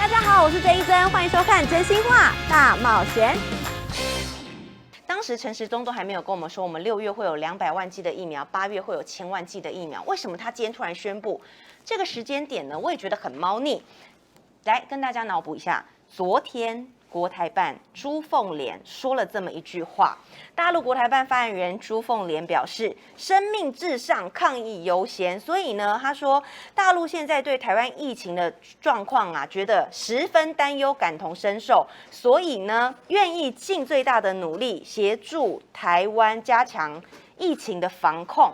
大家好，我是郑一珍，欢迎收看《真心话大冒险》。当时陈时中都还没有跟我们说，我们6月会有200万剂的疫苗，8月会有1000万剂的疫苗。为什么他今天突然宣布这个时间点呢？我也觉得很猫腻。来跟大家脑补一下，昨天国台办朱凤莲说了这么一句话。大陆国台办发言人朱凤莲表示，生命至上，抗疫优先。所以呢，他说大陆现在对台湾疫情的状况啊，觉得十分担忧，感同身受，所以呢，愿意尽最大的努力协助台湾加强疫情的防控，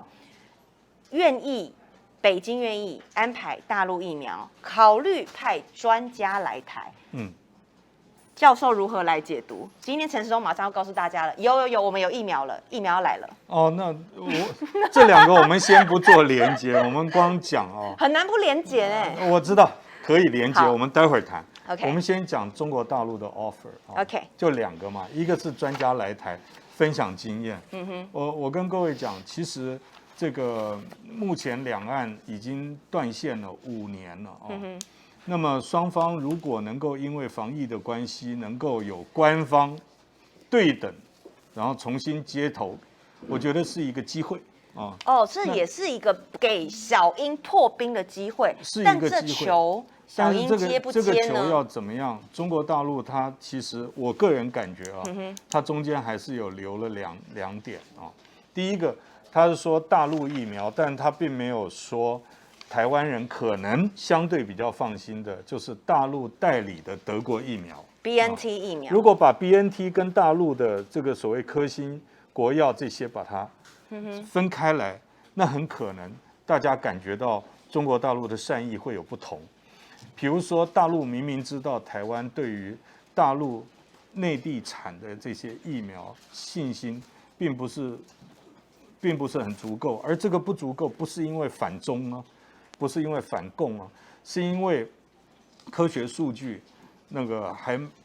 北京愿意安排大陆疫苗，考虑派专家来台。教授如何来解读？今天陈时中马上要告诉大家了，有，我们有疫苗了，疫苗要来了。哦，那这两个我们先不做连结，我们光讲哦，很难不连结哎。我知道可以连结，我们待会儿谈。OK， 我们先讲中国大陆的 offer。OK， 就2个嘛，一个是专家来台分享经验。我跟各位讲，其实这个目前两岸已经断线了5年了哦。那么双方如果能够因为防疫的关系，能够有官方对等，然后重新接头，我觉得是一个机会啊。哦，这也是一个给小英破冰的机会，是一个机会。小英接不接呢？这个球要怎么样？中国大陆它其实我个人感觉啊，它中间还是有留了两点啊。第一个，他是说大陆疫苗，但他并没有说台湾人可能相对比较放心的，就是大陆代理的德国疫苗 BNT 疫苗。如果把 BNT 跟大陆的这个所谓科兴、国药这些把它分开来，那很可能大家感觉到中国大陆的善意会有不同。比如说，大陆明明知道台湾对于大陆内地产的这些疫苗信心并不是很足够，而这个不足够不是因为反中啊，不是因为反共啊，是因为科学数据那个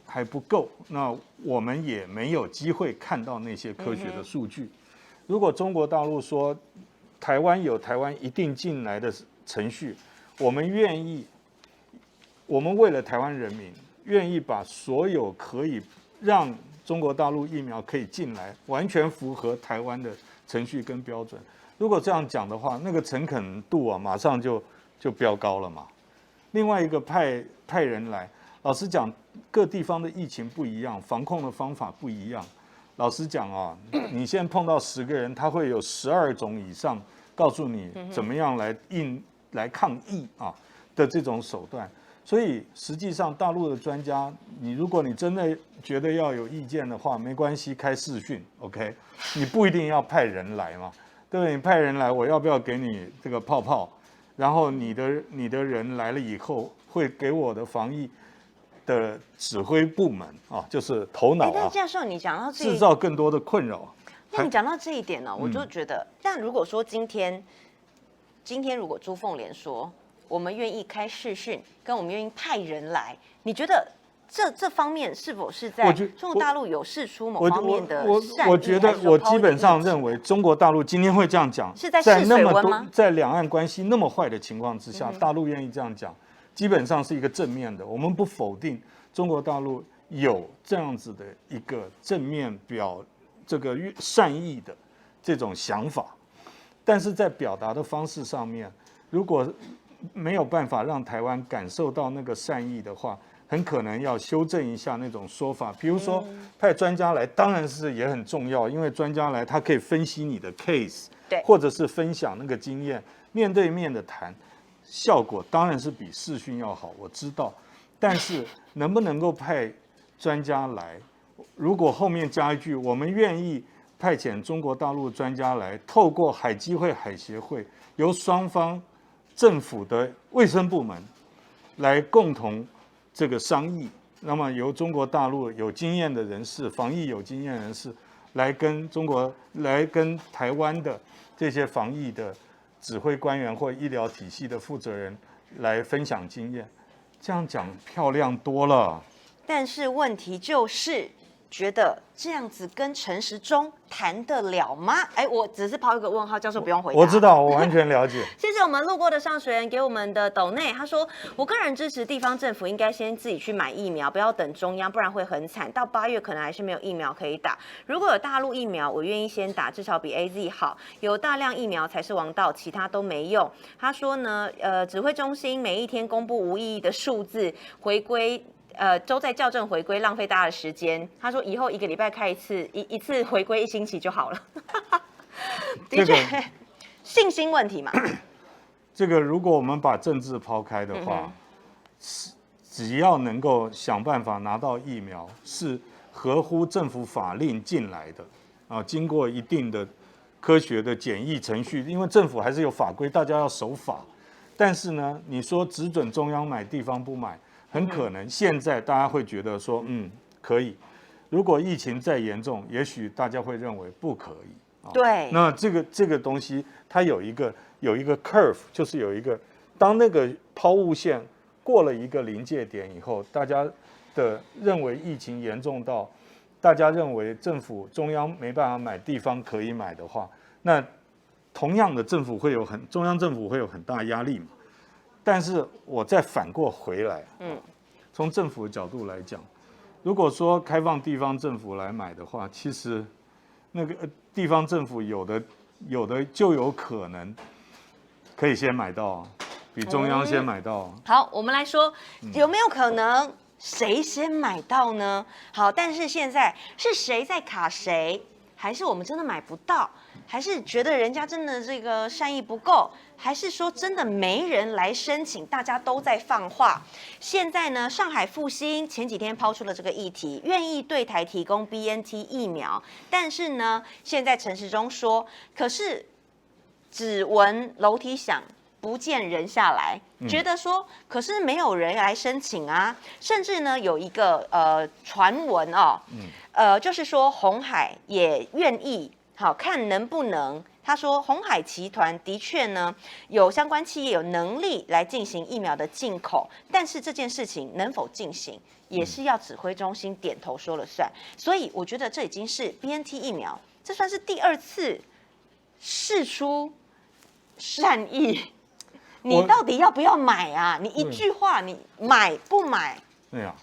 还不够，那我们也没有机会看到那些科学的数据。如果中国大陆说台湾有台湾一定进来的程序，我们为了台湾人民，愿意把所有可以让中国大陆疫苗可以进来，完全符合台湾的程序跟标准。如果这样讲的话，那个诚恳度啊，马上就飙高了嘛。另外一个派人来，老实讲，各地方的疫情不一样，防控的方法不一样。老实讲啊，你现在碰到10个人，他会有12种以上告诉你怎么样来抗疫啊的这种手段。所以实际上，大陆的专家，如果你真的觉得要有意见的话，没关系，开视讯 ，OK， 你不一定要派人来嘛。对不对？你派人来，我要不要给你这个泡泡？然后你的人来了以后，会给我的防疫的指挥部门啊，就是头脑啊，但教授，你讲到制造更多的困扰。那你讲到这一点呢，我就觉得，但如果说今天如果朱凤莲说我们愿意开视讯，跟我们愿意派人来，你觉得？这方面是否是在中国大陆有释出某方面的善意？我觉得我基本上认为，中国大陆今天会这样讲，是在试水温吗？在两岸关系那么坏的情况之下，大陆愿意这样讲，基本上是一个正面的。我们不否定中国大陆有这样子的一个正面这个善意的这种想法，但是在表达的方式上面，如果没有办法让台湾感受到那个善意的话，很可能要修正一下那种说法，比如说派专家来，当然是也很重要，因为专家来他可以分析你的 case， 或者是分享那个经验，面对面的谈，效果当然是比视讯要好，我知道。但是能不能够派专家来？如果后面加一句，我们愿意派遣中国大陆专家来，透过海基会、海协会，由双方政府的卫生部门来共同这个商议，那么由中国大陆有经验的人士、防疫有经验人士来跟台湾的这些防疫的指挥官员或医疗体系的负责人来分享经验，这样讲漂亮多了。但是问题就是，觉得这样子跟陈时中谈得了吗？哎，我只是抛一个问号，教授不用回答。我知道，我完全了解。谢谢我们路过的上学员给我们的斗内，他说：“我个人支持地方政府应该先自己去买疫苗，不要等中央，不然会很惨。到8月可能还是没有疫苗可以打。如果有大陆疫苗，我愿意先打，至少比 AZ 好。有大量疫苗才是王道，其他都没用。”他说呢，指挥中心每一天公布无意义的数字，回归。都在校正回归，浪费大家的时间。他说以后1个礼拜开一次，一次回归1星期就好了。的确，信心问题嘛。这个如果我们把政治抛开的话，只要能够想办法拿到疫苗，是合乎政府法令进来的啊，经过一定的科学的检疫程序，因为政府还是有法规，大家要守法。但是呢，你说只准中央买，地方不买。很可能现在大家会觉得说，可以。如果疫情再严重，也许大家会认为不可以。对。那这个东西，它有一个 curve， 就是有一个，当那个抛物线过了一个临界点以后，大家的认为疫情严重到，大家认为政府中央没办法买，地方可以买的话，那同样的中央政府会有很大压力嘛。但是我再反过回来，从政府的角度来讲，如果说开放地方政府来买的话，其实那个地方政府有的就有可能可以先买到，比中央先买到。好，我们来说有没有可能谁先买到呢？好，但是现在是谁在卡谁，还是我们真的买不到？还是觉得人家真的这个善意不够，还是说真的没人来申请，大家都在放话？现在呢，上海复兴前几天抛出了这个议题，愿意对台提供 BNT 疫苗，但是呢，现在陈时中说，可是只闻楼梯响，不见人下来，觉得说，可是没有人来申请啊，甚至呢有一个传闻哦，就是说鸿海也愿意。好看能不能？他说，鸿海集团的确呢有相关企业有能力来进行疫苗的进口，但是这件事情能否进行，也是要指挥中心点头说了算。所以我觉得这已经是 BNT 疫苗，这算是第2次释出善意。你到底要不要买啊？你一句话，你买不买？对啊，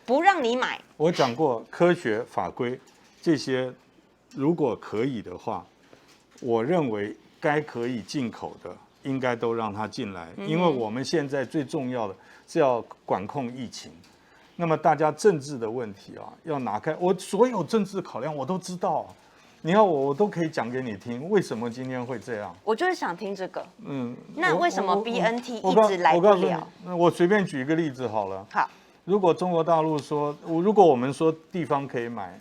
不让你买。我讲过，科学法规这些。如果可以的话，我认为该可以进口的，应该都让它进来，因为我们现在最重要的是要管控疫情。那么大家政治的问题啊，要拿开。我所有政治考量我都知道，你要我都可以讲给你听，为什么今天会这样？我就是想听这个。那为什么 BNT 一直来不了？我随便举一个例子好了。好，如果中国大陆说，如果我们说地方可以买。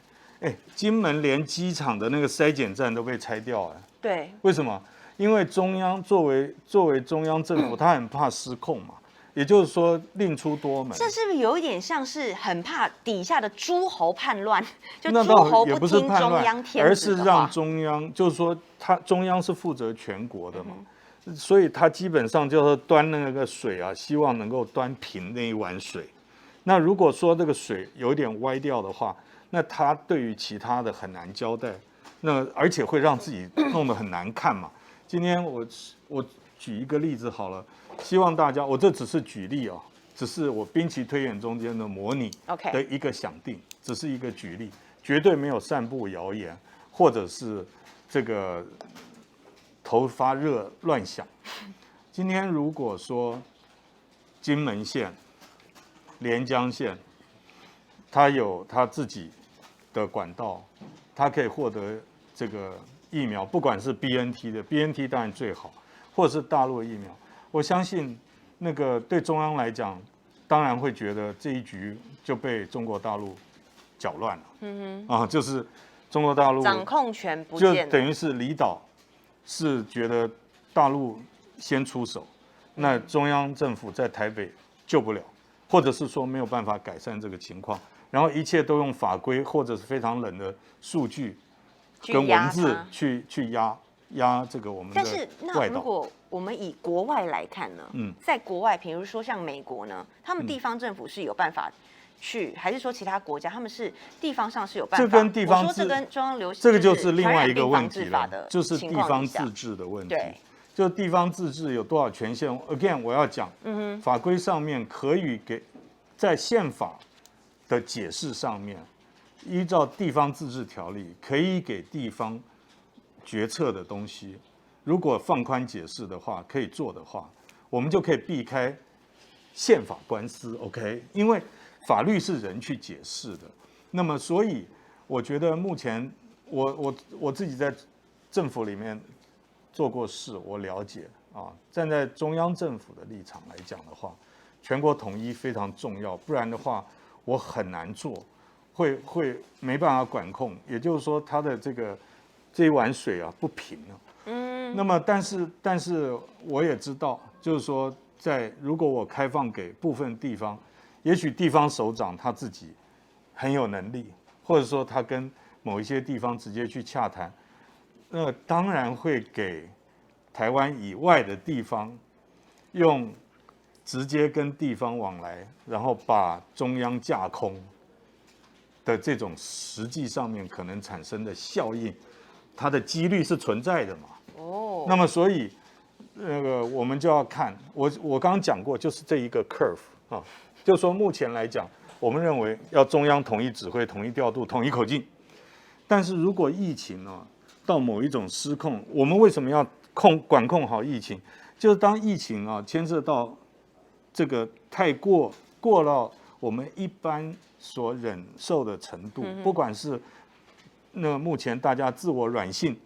金门连机场的那个筛检站都被拆掉了。对，为什么？因为中央作为中央政府，他很怕失控嘛。也就是说，另出多门。这是不是有一点像是很怕底下的诸侯叛乱？就诸侯不听中央天子的话，而是让中央，就是说，中央是负责全国的嘛，所以他基本上就是端那个水啊，希望能够端平那一碗水。那如果说这个水有点歪掉的话，那他对于其他的很难交代，那而且会让自己弄得很难看嘛。今天我举一个例子好了，希望大家，我这只是举例啊，只是我兵棋推演中间的模拟的一个想定，只是一个举例，绝对没有散布谣言或者是这个头发热乱想。今天如果说金门县、连江县，他有他自己的管道，他可以获得这个疫苗，不管是 BNT 的 ，BNT 当然最好，或者是大陆的疫苗。我相信那个对中央来讲，当然会觉得这一局就被中国大陆搅乱了。就是中国大陆掌控权不见了，就等于是离岛是觉得大陆先出手，那中央政府在台北救不了，或者是说没有办法改善这个情况。然后一切都用法规或者是非常冷的数据跟文字去压这个我们的外岛。但是那如果我们以国外来看呢？在国外，比如说像美国呢，他们地方政府是有办法去，还是说其他国家他们是地方上是有办法？这跟地方我说这跟中央流行，这个就是另外一个问题了，了，就是地方自治的问题。对，就地方自治有多少权限 ？Again， 我要讲，法规上面可以给在宪法的解释上面，依照地方自治条例可以给地方决策的东西，如果放宽解释的话，可以做的话，我们就可以避开宪法官司 ，OK？ 因为法律是人去解释的。那么，所以我觉得目前我自己在政府里面做过事，我了解啊。站在中央政府的立场来讲的话，全国统一非常重要，不然的话我很难做，会没办法管控。也就是说，它的这一碗水啊不平啊。那么，但是我也知道，就是说，如果我开放给部分地方，也许地方首长他自己很有能力，或者说他跟某一些地方直接去洽谈，那当然会给台湾以外的地方用直接跟地方往来，然后把中央架空的这种实际上面可能产生的效应，它的几率是存在的嘛。那么所以我们就要看，我刚刚讲过，就是这一个 curve 啊，就是说目前来讲，我们认为要中央统一指挥、统一调度、统一口径。但是如果疫情啊到某一种失控，我们为什么要管控好疫情？就是当疫情啊牵涉到这个太过到我们一般所忍受的程度，不管是目前大家自我软性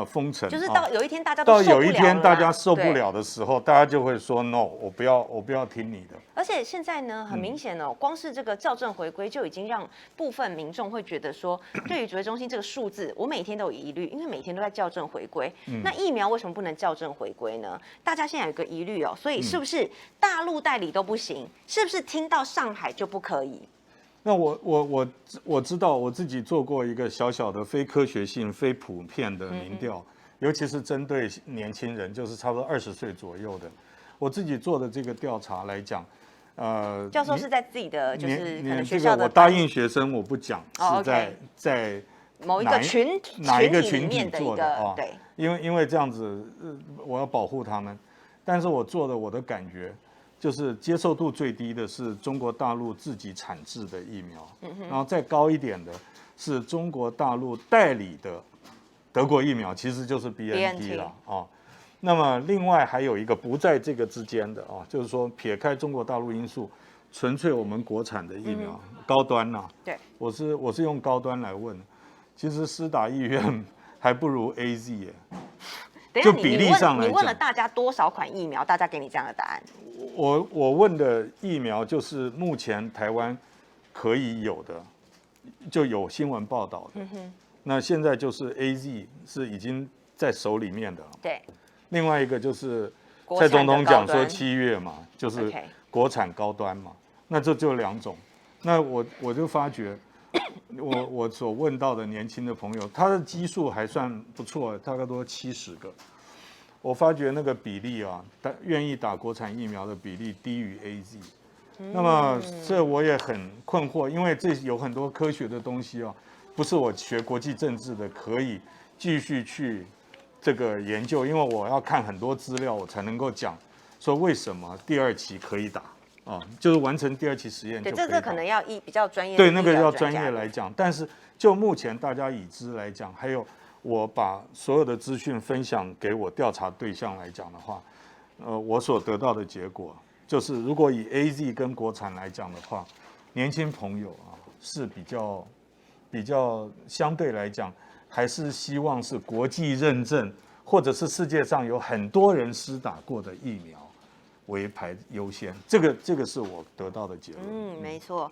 封城，就是到有一天大家都受不了了，到有一天大家受不了的时候，大家就会说 no， 我不要听你的。而且现在呢，很明显哦，光是这个校正回归就已经让部分民众会觉得说，对于指挥中心这个数字，我每天都有疑虑，因为每天都在校正回归。那疫苗为什么不能校正回归呢？大家现在有一个疑虑哦，所以是不是大陆代理都不行？是不是听到上海就不可以？那我知道，我自己做过一个小小的非科学性、非普遍的民调，尤其是针对年轻人，就是差不多20岁左右的。我自己做的这个调查来讲，教授是在自己的就是可能学校的，我答应学生我不讲，是在某一个哪一个群体里面的做的啊？对，因为这样子，我要保护他们。但是我做的我的感觉。就是接受度最低的是中国大陆自己产制的疫苗，然后再高一点的是中国大陆代理的德国疫苗，其实就是 BNT 了啊。那么另外还有一个不在这个之间的啊，就是说撇开中国大陆因素，纯粹我们国产的疫苗，高端呐。对，我是用高端来问，其实施打意愿还不如 AZ 耶。就比例上来讲，你问了大家多少款疫苗，大家给你这样的答案？我问的疫苗就是目前台湾可以有的，就有新闻报道的。那现在就是 AZ 是已经在手里面的。对。另外一个就是蔡总统讲说7月嘛，就是国产高端嘛。那这就2种。那我就发觉，我所问到的年轻的朋友，他的基数还算不错，大概都70个。我发觉那个比例啊，愿意打国产疫苗的比例低于 AZ。那么这我也很困惑，因为这有很多科学的东西啊，不是我学国际政治的可以继续去这个研究，因为我要看很多资料，我才能够讲说为什么第2期可以打啊，就是完成第2期实验就可以打。对，这可能要比较专业。对，那个要专业来讲，但是就目前大家已知来讲，还有。我把所有的资讯分享给我调查对象来讲的话，我所得到的结果就是，如果以 AZ 跟国产来讲的话，年轻朋友啊是比较相对来讲，还是希望是国际认证，或者是世界上有很多人施打过的疫苗为排优先。这个是我得到的结论。没错。